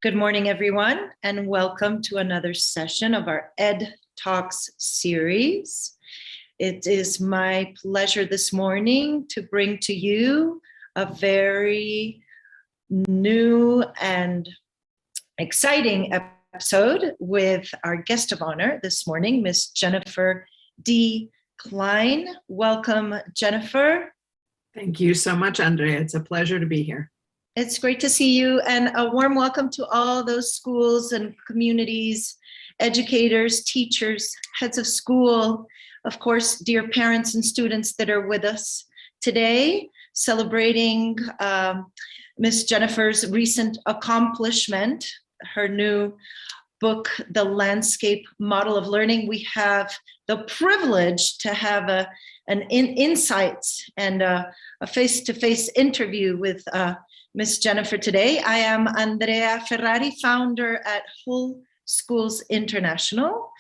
Good morning, everyone, and welcome to another session of our Ed Talks series. It is my pleasure this morning to bring to you a very new and exciting episode with our guest of honor this morning, Miss Jennifer D. Klein. Welcome, Jennifer. Thank you so much, Andrea. It's a pleasure to be here. It's great to see you, and a warm welcome to all those schools and communities, educators, teachers, heads of school, of course, dear parents and students that are with us today, celebrating Miss Jennifer's recent accomplishment, her new book, The Landscape Model of Learning. We have the privilege to have an insights and a face-to-face interview with Miss Jennifer today. I am Andrea Ferrari, founder at Whole Schools International,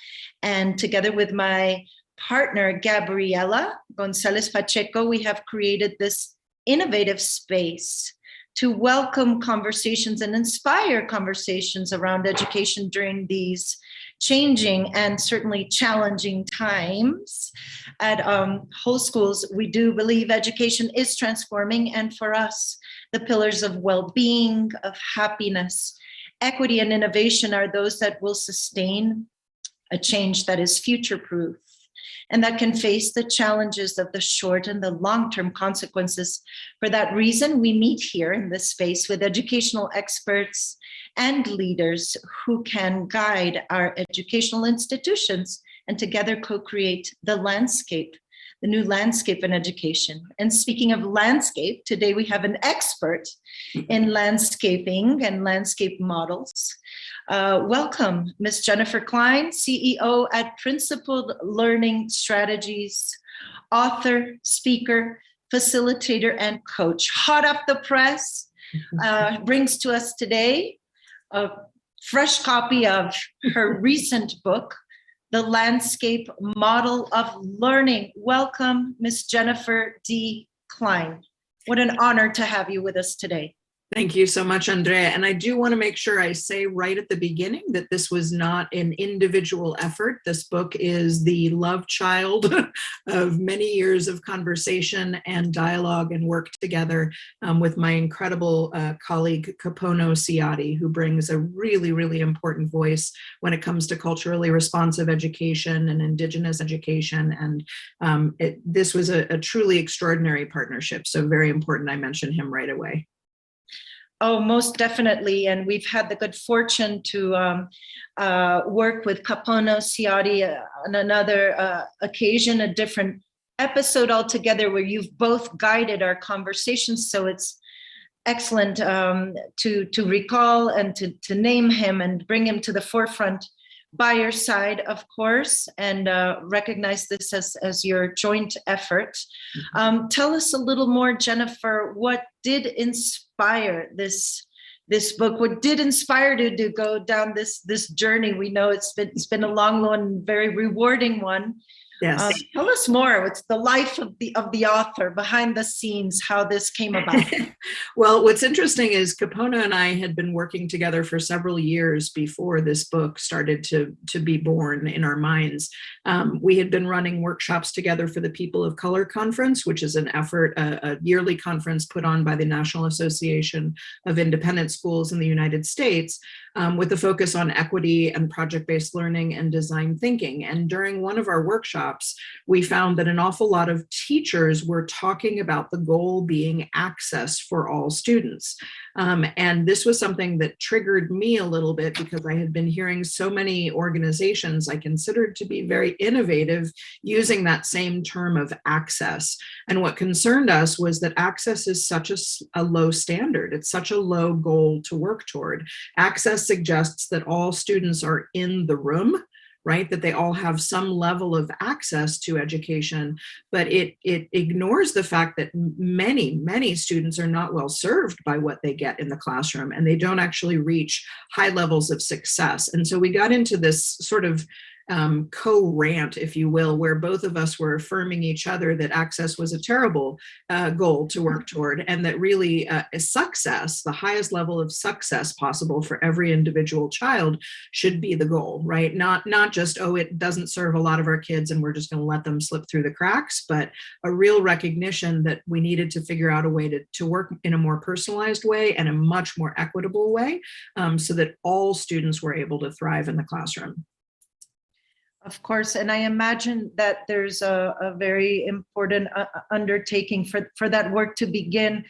and together with my partner, Gabriela Gonzalez Pacheco, we have created this innovative space to welcome conversations and inspire conversations around education during these changing and certainly challenging times. At Whole Schools, we do believe education is transforming, and for us, the pillars of well-being, of happiness, equity, and innovation are those that will sustain a change that is future-proof and that can face the challenges of the short and the long-term consequences. For that reason, we meet here in this space with educational experts and leaders who can guide our educational institutions and together co-create the landscape, the new landscape in education. And speaking of landscape, today we have an expert in landscaping and landscape models. Welcome, Ms. Jennifer Klein, CEO at Principled Learning Strategies, author, speaker, facilitator, and coach. Hot off the press, brings to us today a fresh copy of her recent book, The Landscape Model of Learning. Welcome, Ms. Jennifer D. Klein. What an honor to have you with us today. Thank you so much, Andrea. And I do want to make sure I say right at the beginning that this was not an individual effort. This book is the love child of many years of conversation and dialogue and work together with my incredible colleague, Capono Ciati, who brings a really, really important voice when it comes to culturally responsive education and Indigenous education. And this was a truly extraordinary partnership. So very important I mention him right away. Oh, most definitely. And we've had the good fortune to work with Capono Ciati on another occasion, a different episode altogether, where you've both guided our conversations. So it's excellent to recall and to name him and bring him to the forefront by your side, of course, and recognize this as your joint effort. Tell us a little more, Jennifer, what did inspire this book? What did inspire you to go down this journey? We know it's been a long one, very rewarding one. Yes. Tell us more. What's the life of the author, behind the scenes, how this came about? Well, what's interesting is Capono and I had been working together for several years before this book started to be born in our minds. We had been running workshops together for the People of Color Conference, which is an effort, a yearly conference put on by the National Association of Independent Schools in the United States, with a focus on equity and project-based learning and design thinking. And during one of our workshops, we found that an awful lot of teachers were talking about the goal being access for all students. And this was something that triggered me a little bit because I had been hearing so many organizations I considered to be very innovative using that same term of access. And what concerned us was that access is such a low standard. It's such a low goal to work toward. Access suggests that all students are in the room, right? That they all have some level of access to education, but it ignores the fact that many students are not well served by what they get in the classroom, and they don't actually reach high levels of success. And so we got into this sort of co-rant, if you will, where both of us were affirming each other that access was a terrible goal to work toward, and that really success, the highest level of success possible for every individual child, should be the goal, right? Not just, oh, it doesn't serve a lot of our kids and we're just going to let them slip through the cracks, but a real recognition that we needed to figure out a way to work in a more personalized way and a much more equitable way, so that all students were able to thrive in the classroom. Of course, and I imagine that there's a very important undertaking for that work to begin,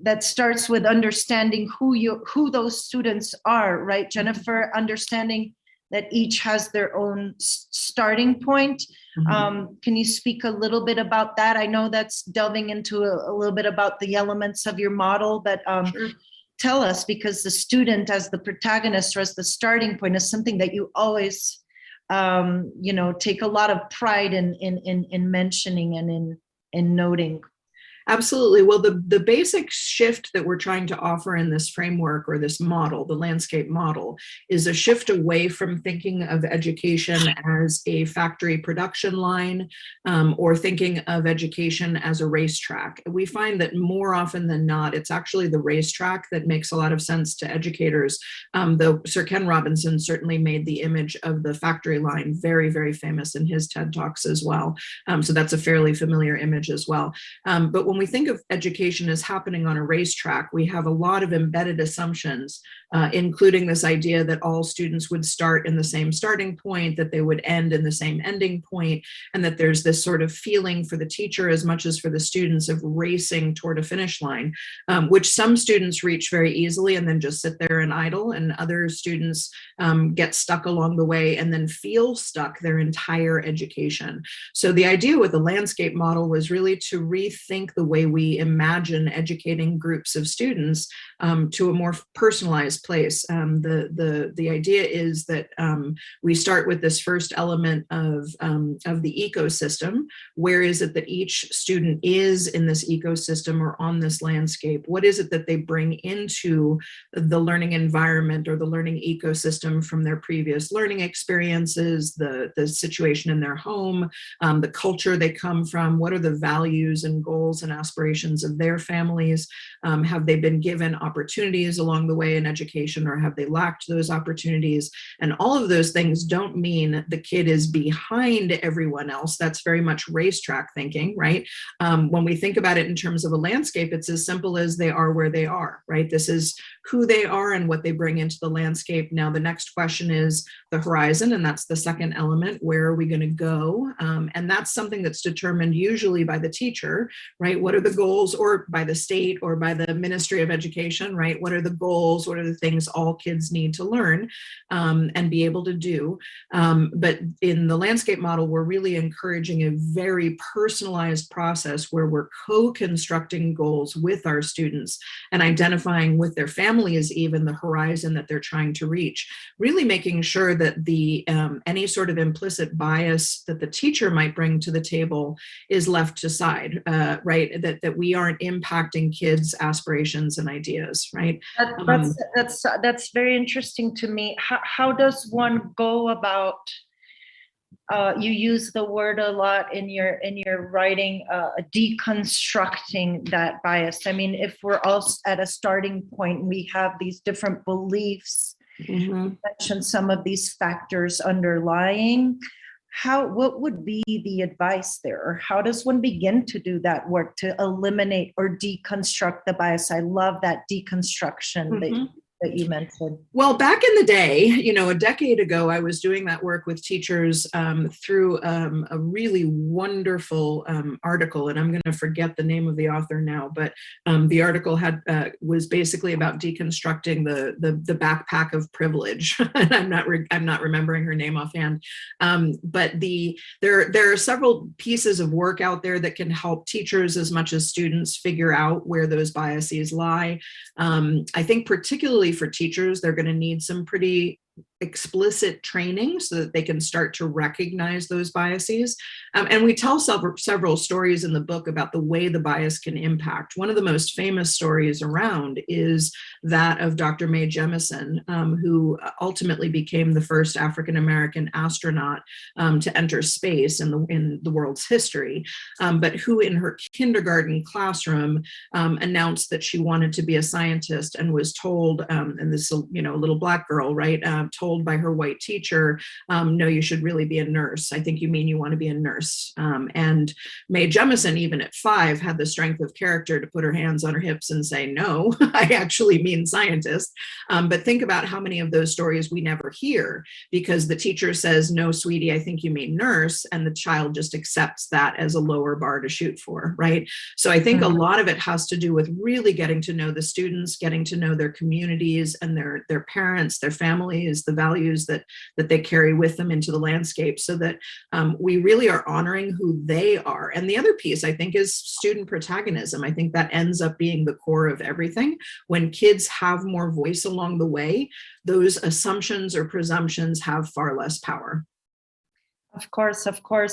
that starts with understanding who those students are, right, Jennifer? Understanding that each has their own starting point. Can you speak a little bit about that? I know that's delving into a little bit about the elements of your model, but Sure. tell us, because the student as the protagonist or as the starting point is something that you always take a lot of pride in mentioning and in noting. Absolutely. Well, the basic shift that we're trying to offer in this framework or this model, the landscape model, is a shift away from thinking of education as a factory production line, or thinking of education as a racetrack. We find that more often than not, it's actually the racetrack that makes a lot of sense to educators, though Sir Ken Robinson certainly made the image of the factory line very, very famous in his TED Talks as well. So that's a fairly familiar image as well. But when we think of education as happening on a racetrack, we have a lot of embedded assumptions, including this idea that all students would start in the same starting point, that they would end in the same ending point, and that there's this sort of feeling for the teacher as much as for the students of racing toward a finish line, which some students reach very easily and then just sit there and idle, and other students get stuck along the way and then feel stuck their entire education. So the idea with the landscape model was really to rethink the way we imagine educating groups of students to a more personalized place. The idea is that we start with this first element of the ecosystem. Where is it that each student is in this ecosystem or on this landscape? What is it that they bring into the learning environment or the learning ecosystem from their previous learning experiences, the situation in their home, the culture they come from? What are the values and goals and aspirations of their families? Have they been given opportunities along the way in education, or have they lacked those opportunities? And all of those things don't mean the kid is behind everyone else. That's very much racetrack thinking, right? When we think about it in terms of a landscape, it's as simple as they are where they are, right? This is who they are and what they bring into the landscape. Now, the next question is the horizon, and that's the second element. Where are we going to go? And that's something that's determined usually by the teacher, right? What are the goals, or by the state or by the Ministry of Education, right? What are the goals? What are the things all kids need to learn and be able to do? But in the landscape model, we're really encouraging a very personalized process where we're co-constructing goals with our students and identifying with their families even the horizon that they're trying to reach, really making sure that the any sort of implicit bias that the teacher might bring to the table is left aside, right? That we aren't impacting kids' aspirations and ideas, right? That's very interesting to me. How does one go about? You use the word a lot in your writing, deconstructing that bias. I mean, if we're all at a starting point, we have these different beliefs. You mentioned some of these factors underlying. What would be the advice there? Or how does one begin to do that work to eliminate or deconstruct the bias? I love that deconstruction that you mentioned. Well, back in the day, a decade ago, I was doing that work with teachers through a really wonderful article, and I'm going to forget the name of the author now, but the article was basically about deconstructing the backpack of privilege. And I'm not remembering her name offhand, but there are several pieces of work out there that can help teachers as much as students figure out where those biases lie. I think particularly for teachers, they're going to need some pretty explicit training so that they can start to recognize those biases. And we tell several stories in the book about the way the bias can impact. One of the most famous stories around is that of Dr. Mae Jemison, who ultimately became the first African-American astronaut to enter space in the world's history, but who in her kindergarten classroom announced that she wanted to be a scientist and was told, and this, little Black girl, right, told by her white teacher, no, you should really be a nurse. I think you mean you want to be a nurse. And Mae Jemison, even at 5, had the strength of character to put her hands on her hips and say, no, I actually mean scientist. But think about how many of those stories we never hear because the teacher says, no, sweetie, I think you mean nurse. And the child just accepts that as a lower bar to shoot for, right? So I think a lot of it has to do with really getting to know the students, getting to know their communities and their parents, their families, the values that they carry with them into the landscape so that we really are honoring who they are. And the other piece, I think, is student protagonism. I think that ends up being the core of everything. When kids have more voice along the way, those assumptions or presumptions have far less power. Of course.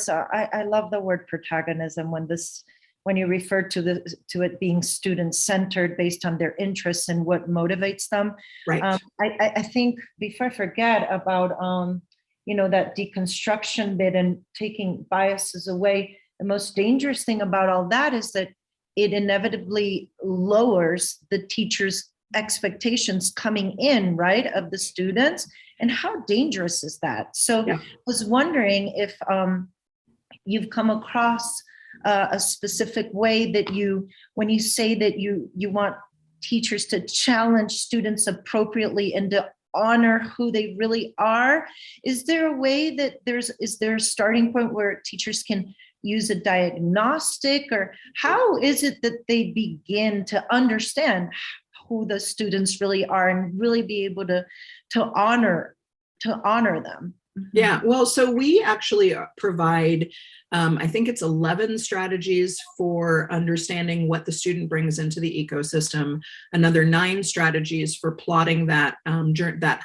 I love the word protagonism when you refer to it being student-centered based on their interests and what motivates them. Right. I think before I forget about that deconstruction bit and taking biases away, the most dangerous thing about all that is that it inevitably lowers the teacher's expectations coming in, right, of the students. And how dangerous is that? So I was wondering if you've come across a specific way that when you say that you want teachers to challenge students appropriately and to honor who they really are, is there a way that is there a starting point where teachers can use a diagnostic, or how is it that they begin to understand who the students really are and really be able to honor them? Yeah, well, so we actually provide, I think it's 11 strategies for understanding what the student brings into the ecosystem, another 9 strategies for plotting that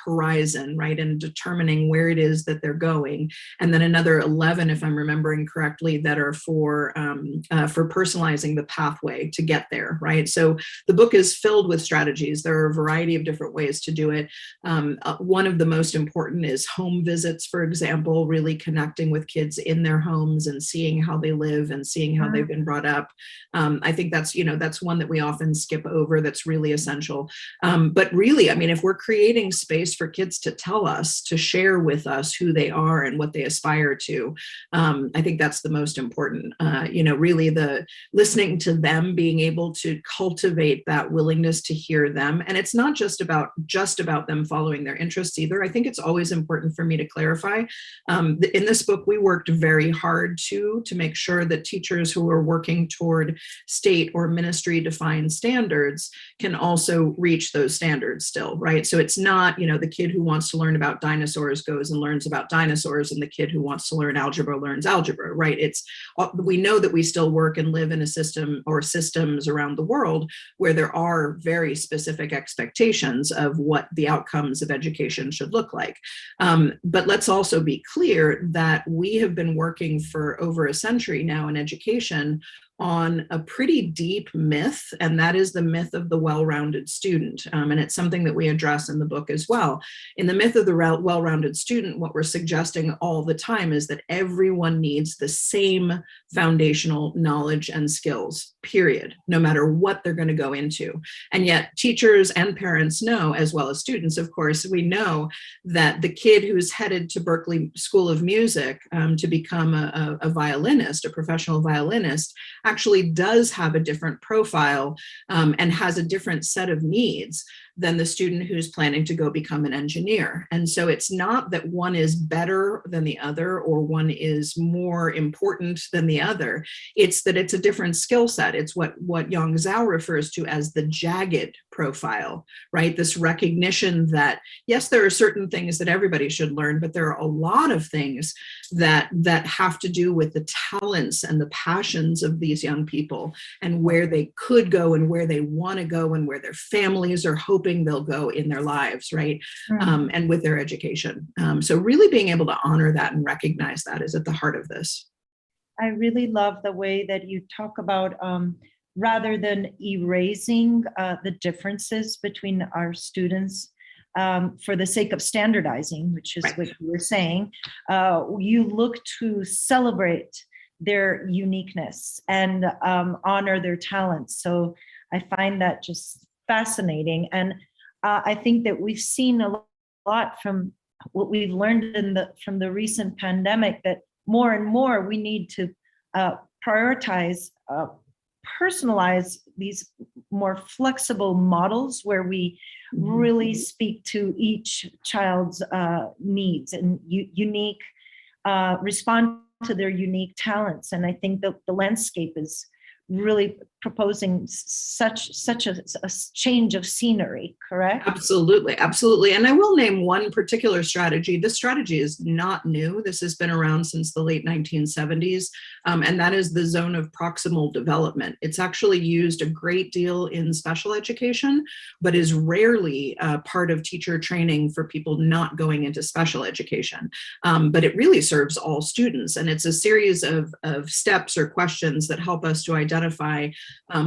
horizon, right, and determining where it is that they're going, and then another 11, if I'm remembering correctly, that are for personalizing the pathway to get there, right? So the book is filled with strategies. There are a variety of different ways to do it. One of the most important is home visits, for example, really connecting with kids in their homes and seeing how they live and seeing how they've been brought up. I think that's one that we often skip over. That's really essential. But really, I mean, if we're creating space for kids to tell us, to share with us who they are and what they aspire to, I think that's the most important. Really the listening to them, being able to cultivate that willingness to hear them. And it's not just about them following their interests either. I think it's always important for me to clarify. In this book, we worked very hard to make sure that teachers who are working toward state or ministry defined standards can also reach those standards still, right? So it's not, the kid who wants to learn about dinosaurs goes and learns about dinosaurs, and the kid who wants to learn algebra learns algebra, right? We know that we still work and live in a system or systems around the world where there are very specific expectations of what the outcomes of education should look like. But let's also be clear that we have been working for over a century now in education on a pretty deep myth, and that is the myth of the well-rounded student. And it's something that we address in the book as well. In the myth of the well-rounded student, what we're suggesting all the time is that everyone needs the same foundational knowledge and skills, period, no matter what they're going to go into. And yet teachers and parents know, as well as students, of course, we know that the kid who's headed to Berklee School of Music to become a violinist, a professional violinist, actually does have a different profile and has a different set of needs than the student who's planning to go become an engineer. And so it's not that one is better than the other or one is more important than the other. It's that it's a different skill set. It's what Yang Zhao refers to as the jagged profile, right? This recognition that, yes, there are certain things that everybody should learn, but there are a lot of things that have to do with the talents and the passions of these young people and where they could go and where they want to go and where their families are hoping hoping they'll go in their lives, right? Mm. And with their education. So really being able to honor that and recognize that is at the heart of this. I really love the way that you talk about rather than erasing the differences between our students for the sake of standardizing, which is Right. what you were saying, you look to celebrate their uniqueness and honor their talents. So I find that just fascinating. And I think that we've seen a lot from what we've learned from the recent pandemic, that more and more we need to prioritize, personalize these more flexible models where we really speak to each child's needs and unique, respond to their unique talents. And I think that the landscape is really proposing such a change of scenery, correct? Absolutely, absolutely. And I will name one particular strategy. This strategy is not new. This has been around since the late 1970s, and that is the zone of proximal development. It's actually used a great deal in special education, but is rarely part of teacher training for people not going into special education. But it really serves all students, and it's a series of steps or questions that help us to identify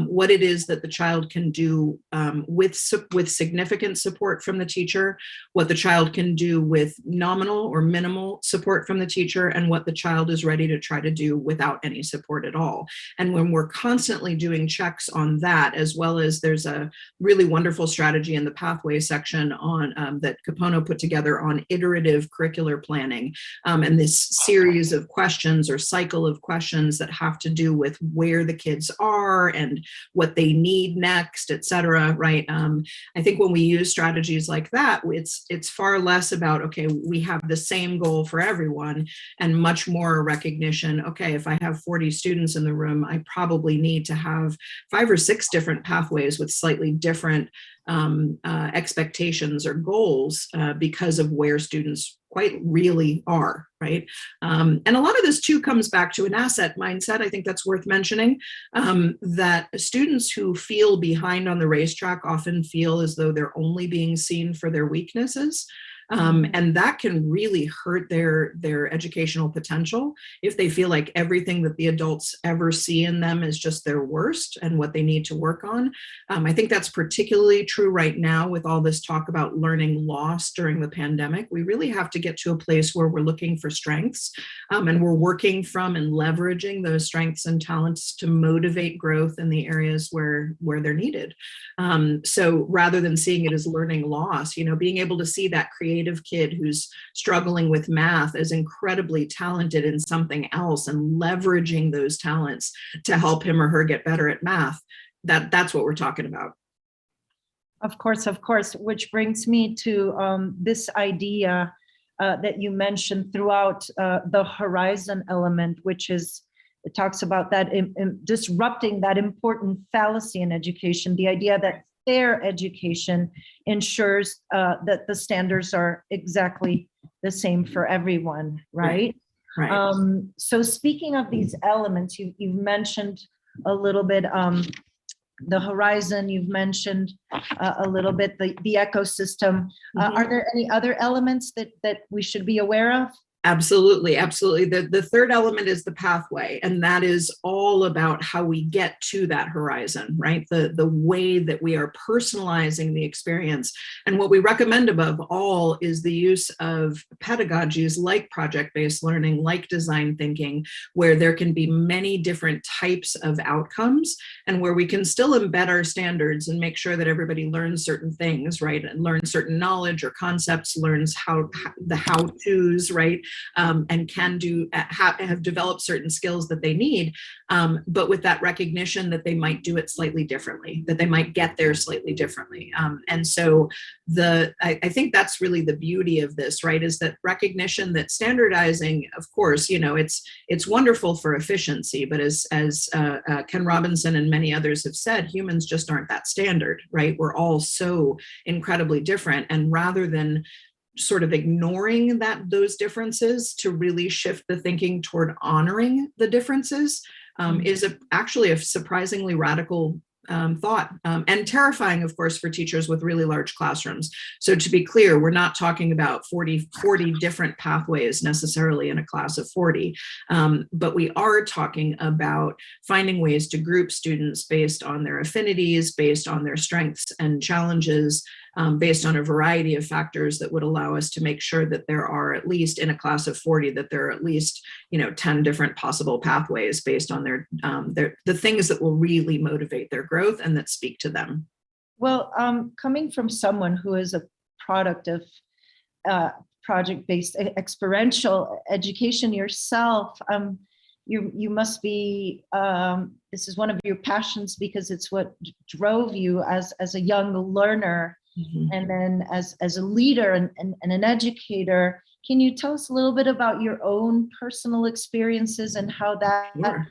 what it is that the child can do with significant support from the teacher, what the child can do with nominal or minimal support from the teacher, and what the child is ready to try to do without any support at all. And when we're constantly doing checks on that, as well as there's a really wonderful strategy in the pathway section on that Capono put together on iterative curricular planning, and this series of questions or cycle of questions that have to do with where the kids are and what they need next, et cetera, right? I think when we use strategies like that, it's far less about, okay, we have the same goal for everyone, and much more a recognition, okay, if I have 40 students in the room, I probably need to have 5 or 6 different pathways with slightly different expectations or goals because of where students quite really are, right? And a lot of this too comes back to an asset mindset. I think that's worth mentioning, that students who feel behind on the racetrack often feel as though they're only being seen for their weaknesses. And that can really hurt their educational potential if they feel like everything that the adults ever see in them is just their worst and what they need to work on. I think that's particularly true right now with all this talk about learning loss during the pandemic. We really have to get to a place where we're looking for strengths, and we're working from and leveraging those strengths and talents to motivate growth in the areas where they're needed. So rather than seeing it as learning loss, being able to see that creative kid who's struggling with math as incredibly talented in something else and leveraging those talents to help him or her get better at math, that's what we're talking about. Of course, which brings me to this idea that you mentioned throughout the horizon element, which is, it talks about that disrupting that important fallacy in education, the idea that fair education ensures that the standards are exactly the same for everyone, right? Right. So speaking of these elements, you've mentioned a little bit the horizon, you've mentioned a little bit the ecosystem. Are there any other elements that we should be aware of? Absolutely. The third element is the pathway, and that is all about how we get to that horizon, right? The way that we are personalizing the experience. And what we recommend above all is the use of pedagogies like project-based learning, like design thinking, where there can be many different types of outcomes and where we can still embed our standards and make sure that everybody learns certain things, right? And learns certain knowledge or concepts, learns the how-tos, right? And can have developed certain skills that they need, but with that recognition that they might do it slightly differently, that they might get there slightly differently. And so I think that's really the beauty of this, right? Is that recognition that standardizing, of course, it's wonderful for efficiency, but as Ken Robinson and many others have said, humans just aren't that standard, right? We're all so incredibly different, and rather than sort of ignoring those differences, to really shift the thinking toward honoring the differences is actually a surprisingly radical thought, and terrifying, of course, for teachers with really large classrooms. So to be clear, we're not talking about 40 different pathways necessarily in a class of 40, but we are talking about finding ways to group students based on their affinities, based on their strengths and challenges, based on a variety of factors that would allow us to make sure that there are, at least in a class of 40, that there are at least 10 different possible pathways based on the things that will really motivate their growth and that speak to them. Well, coming from someone who is a product of project-based experiential education yourself, you must be, this is one of your passions because it's what drove you as a young learner. Mm-hmm. And then as a leader and an educator. Can you tell us a little bit about your own personal experiences and how that Sure.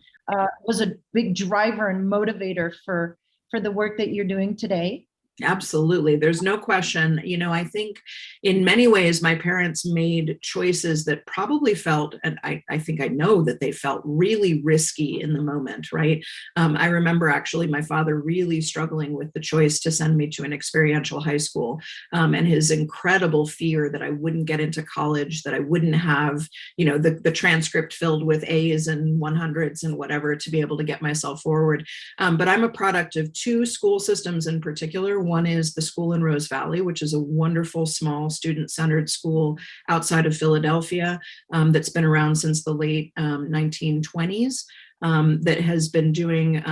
Was a big driver and motivator for the work that you're doing today? Absolutely. There's no question. I think in many ways, my parents made choices that probably felt, and I think I know that they felt really risky in the moment, right? I remember actually my father really struggling with the choice to send me to an experiential high school, and his incredible fear that I wouldn't get into college, that I wouldn't have, the transcript filled with A's and 100s and whatever to be able to get myself forward. But I'm a product of two school systems in particular. One is the school in Rose Valley, which is a wonderful, small, student-centered school outside of Philadelphia, that's been around since the late 1920s. That has been doing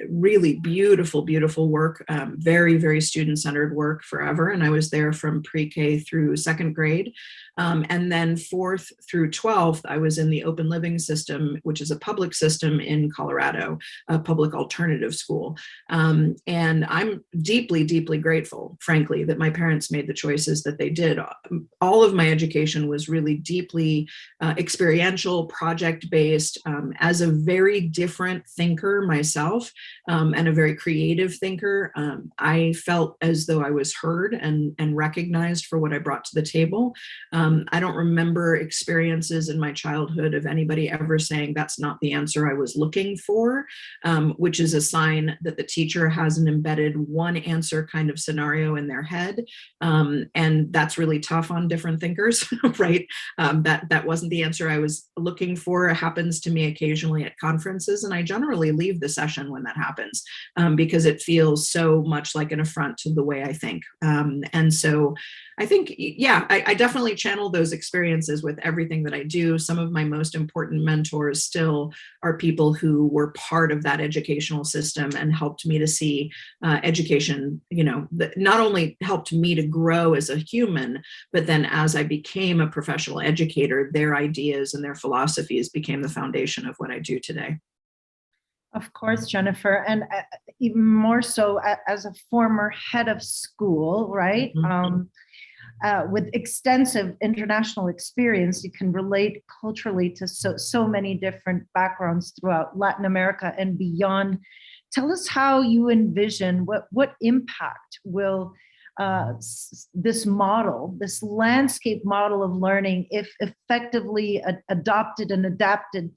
really beautiful, beautiful work, very, very student-centered work forever. And I was there from pre-K through second grade. And then 4th through 12th, I was in the open living system, which is a public system in Colorado, a public alternative school. And I'm deeply, deeply grateful, frankly, that my parents made the choices that they did. All of my education was really deeply experiential, project-based. As a very different thinker myself, and a very creative thinker, I felt as though I was heard and recognized for what I brought to the table. I don't remember experiences in my childhood of anybody ever saying that's not the answer I was looking for, which is a sign that the teacher has an embedded one answer kind of scenario in their head. And that's really tough on different thinkers, right? That wasn't the answer I was looking for. It happens to me occasionally at conferences, and I generally leave the session when that happens, because it feels so much like an affront to the way I think. And so I think, yeah, I definitely channel those experiences with everything that I do. Some of my most important mentors still are people who were part of that educational system and helped me to see education, that not only helped me to grow as a human, but then as I became a professional educator, their ideas and their philosophies became the foundation of what I do today. Of course, Jennifer, and even more so as a former head of school, right? Mm-hmm. With extensive international experience, you can relate culturally to so many different backgrounds throughout Latin America and beyond. Tell us how you envision what impact will this model, this landscape model of learning, if effectively adopted and adapted,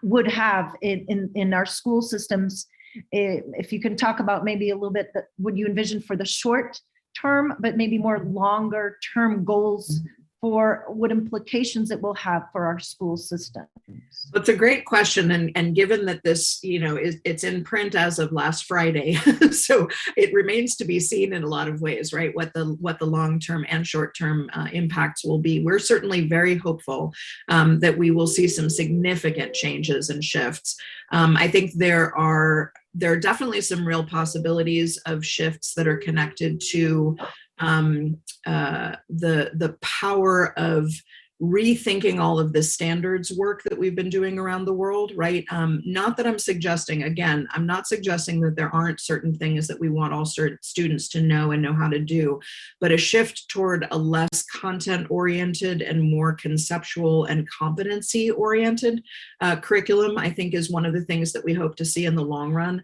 would have in our school systems. If you can talk about maybe a little bit, would you envision for the short term, but maybe more longer term goals for what implications it will have for our school system? That's a great question. And given that this, it's in print as of last Friday, so it remains to be seen in a lot of ways, right? What the long-term and short-term impacts will be. We're certainly very hopeful that we will see some significant changes and shifts. I think there are definitely some real possibilities of shifts that are connected to the power of rethinking all of the standards work that we've been doing around the world, right? Not that I'm suggesting, again, I'm not suggesting that there aren't certain things that we want all students to know and know how to do, but a shift toward a less content-oriented and more conceptual and competency-oriented curriculum, I think, is one of the things that we hope to see in the long run.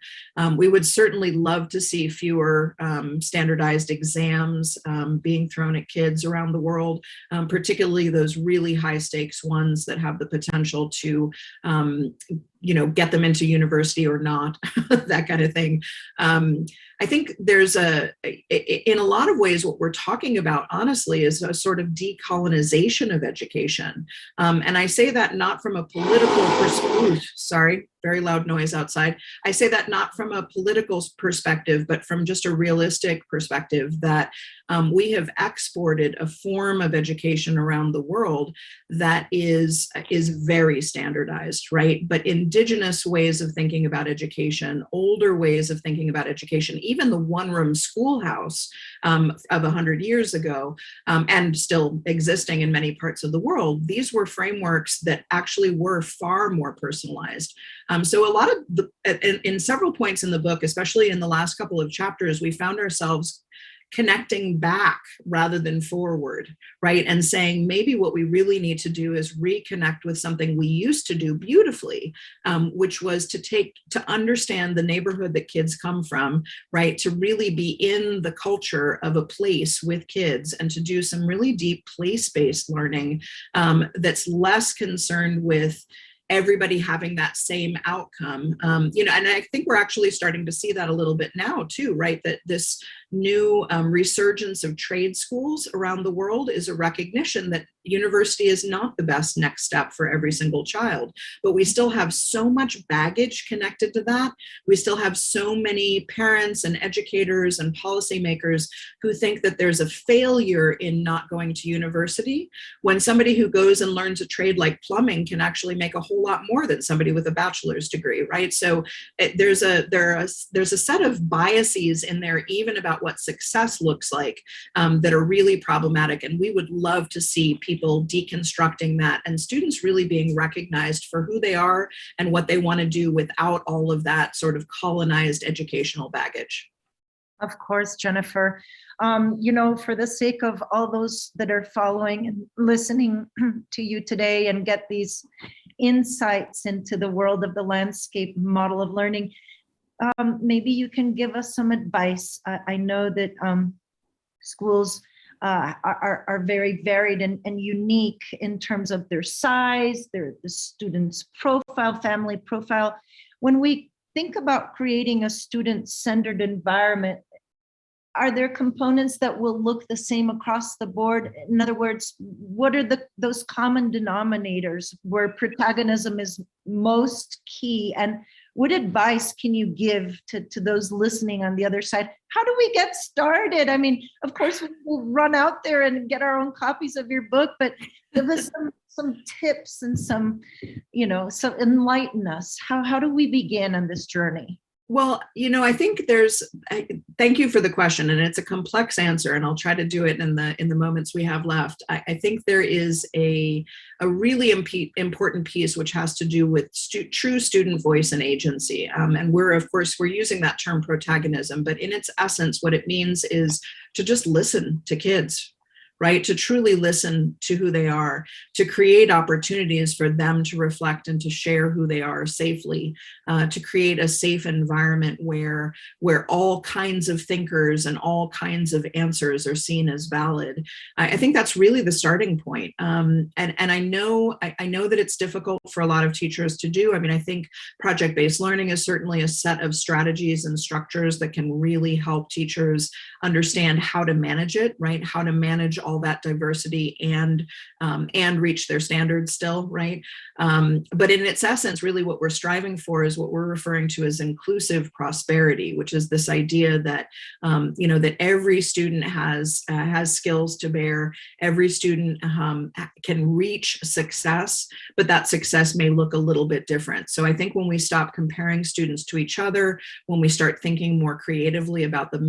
We would certainly love to see fewer standardized exams being thrown at kids around the world, particularly those really high stakes ones that have the potential to get them into university or not, that kind of thing. I think there's in a lot of ways, what we're talking about, honestly, is a sort of decolonization of education. And I say that not from a political perspective, sorry, very loud noise outside. I say that not from a political perspective, but from just a realistic perspective, that we have exported a form of education around the world that is very standardized, right? But indigenous ways of thinking about education, older ways of thinking about education, even the one-room schoolhouse of 100 years ago, and still existing in many parts of the world, these were frameworks that actually were far more personalized. So a lot of in several points in the book, especially in the last couple of chapters, we found ourselves connecting back rather than forward, right? And saying maybe what we really need to do is reconnect with something we used to do beautifully, which was to understand the neighborhood that kids come from, right? To really be in the culture of a place with kids and to do some really deep place-based learning that's less concerned with everybody having that same outcome. And I think we're actually starting to see that a little bit now too, right? That this new resurgence of trade schools around the world is a recognition that university is not the best next step for every single child, but we still have so much baggage connected to that. We still have so many parents and educators and policymakers who think that there's a failure in not going to university, when somebody who goes and learns a trade like plumbing can actually make a whole lot more than somebody with a bachelor's degree, right? So there's a set of biases in there, even about what success looks like, that are really problematic. And we would love to see people deconstructing that and students really being recognized for who they are and what they want to do without all of that sort of colonized educational baggage. Of course, Jennifer. For the sake of all those that are following and listening to you today and get these insights into the world of the landscape model of learning, maybe you can give us some advice. I know that schools are very varied and unique in terms of their size, the student's profile, family profile. When we think about creating a student-centered environment, are there components that will look the same across the board? In other words, what are those common denominators where protagonism is most key? And what advice can you give to those listening on the other side? How do we get started? I mean, of course, we'll run out there and get our own copies of your book, but give us some tips and some enlighten us. How do we begin on this journey? Well, I think thank you for the question, and it's a complex answer, and I'll try to do it in the moments we have left. I think there is a really important piece which has to do with true student voice and agency. And we're using that term protagonism, but in its essence, what it means is to just listen to kids, right? To truly listen to who they are, to create opportunities for them to reflect and to share who they are safely, to create a safe environment where all kinds of thinkers and all kinds of answers are seen as valid. I think that's really the starting point. And I know that it's difficult for a lot of teachers to do. I mean, I think project-based learning is certainly a set of strategies and structures that can really help teachers understand how to manage it, right? How to manage all that diversity and reach their standards still, right? But in its essence, really what we're striving for is what we're referring to as inclusive prosperity, which is this idea that that every student has skills to bear, every student can reach success, but that success may look a little bit different. So I think when we stop comparing students to each other, when we start thinking more creatively about the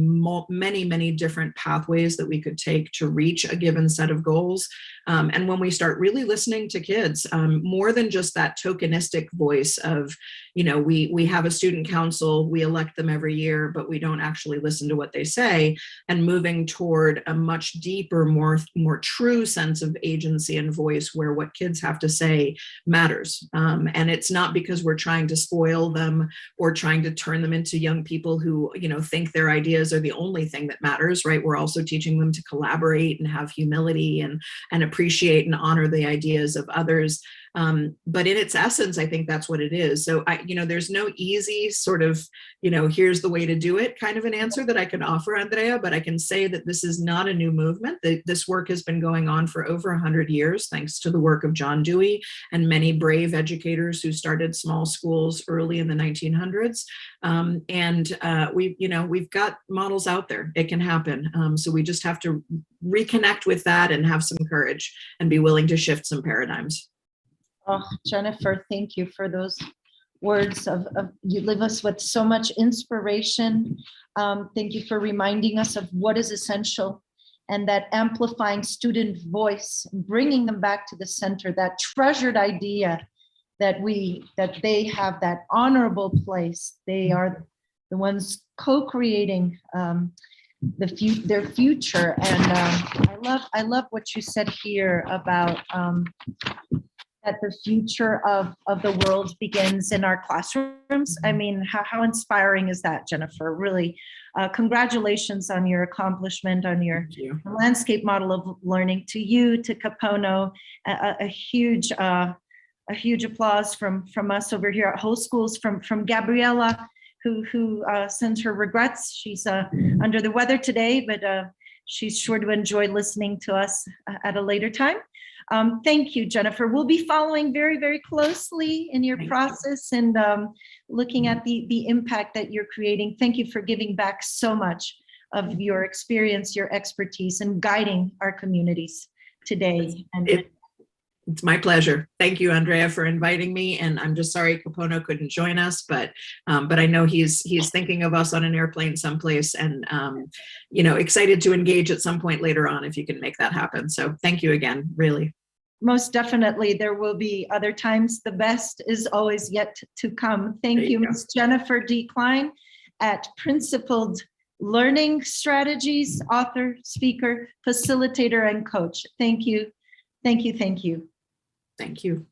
many different pathways that we could take to reach a given set of goals, and when we start really listening to kids, more than just that tokenistic voice of, we have a student council, we elect them every year, but we don't actually listen to what they say, and moving toward a much deeper, more true sense of agency and voice, where what kids have to say matters. And it's not because we're trying to spoil them or trying to turn them into young people who, think their ideas are the only thing that matters, right? We're also teaching them to collaborate and have humility and appreciate and honor the ideas of others. But in its essence, I think that's what it is. So there's no easy sort of, here's the way to do it kind of an answer that I can offer, Andrea, but I can say that this is not a new movement. This work has been going on for over 100 years, thanks to the work of John Dewey and many brave educators who started small schools early in the 1900s. We've got models out there. It can happen. So we just have to reconnect with that and have some courage and be willing to shift some paradigms. Oh, Jennifer, thank you for those words you leave us with so much inspiration. Thank you for reminding us of what is essential, and that amplifying student voice, bringing them back to the center, that treasured idea that they have that honorable place. They are the ones co-creating their future. And I love what you said here about that the future of the world begins in our classrooms. I mean, how inspiring is that, Jennifer? Really, congratulations on your accomplishment, on your landscape model of learning. To you, to Capono, a huge applause from us over here at Whole Schools, from Gabriella, who sends her regrets. She's under the weather today, but she's sure to enjoy listening to us at a later time. Thank you, Jennifer. We'll be following very, very closely in your process and looking at the impact that you're creating. Thank you for giving back so much of your experience, your expertise, and guiding our communities today. It's my pleasure. Thank you, Andrea, for inviting me. And I'm just sorry Capono couldn't join us, but I know he's thinking of us on an airplane someplace, and excited to engage at some point later on if you can make that happen. So thank you again, really. Most definitely, there will be other times. The best is always yet to come. Thank you, Ms. Jennifer D. Klein at Principled Learning Strategies, author, speaker, facilitator, and coach. Thank you. Thank you. Thank you. Thank you.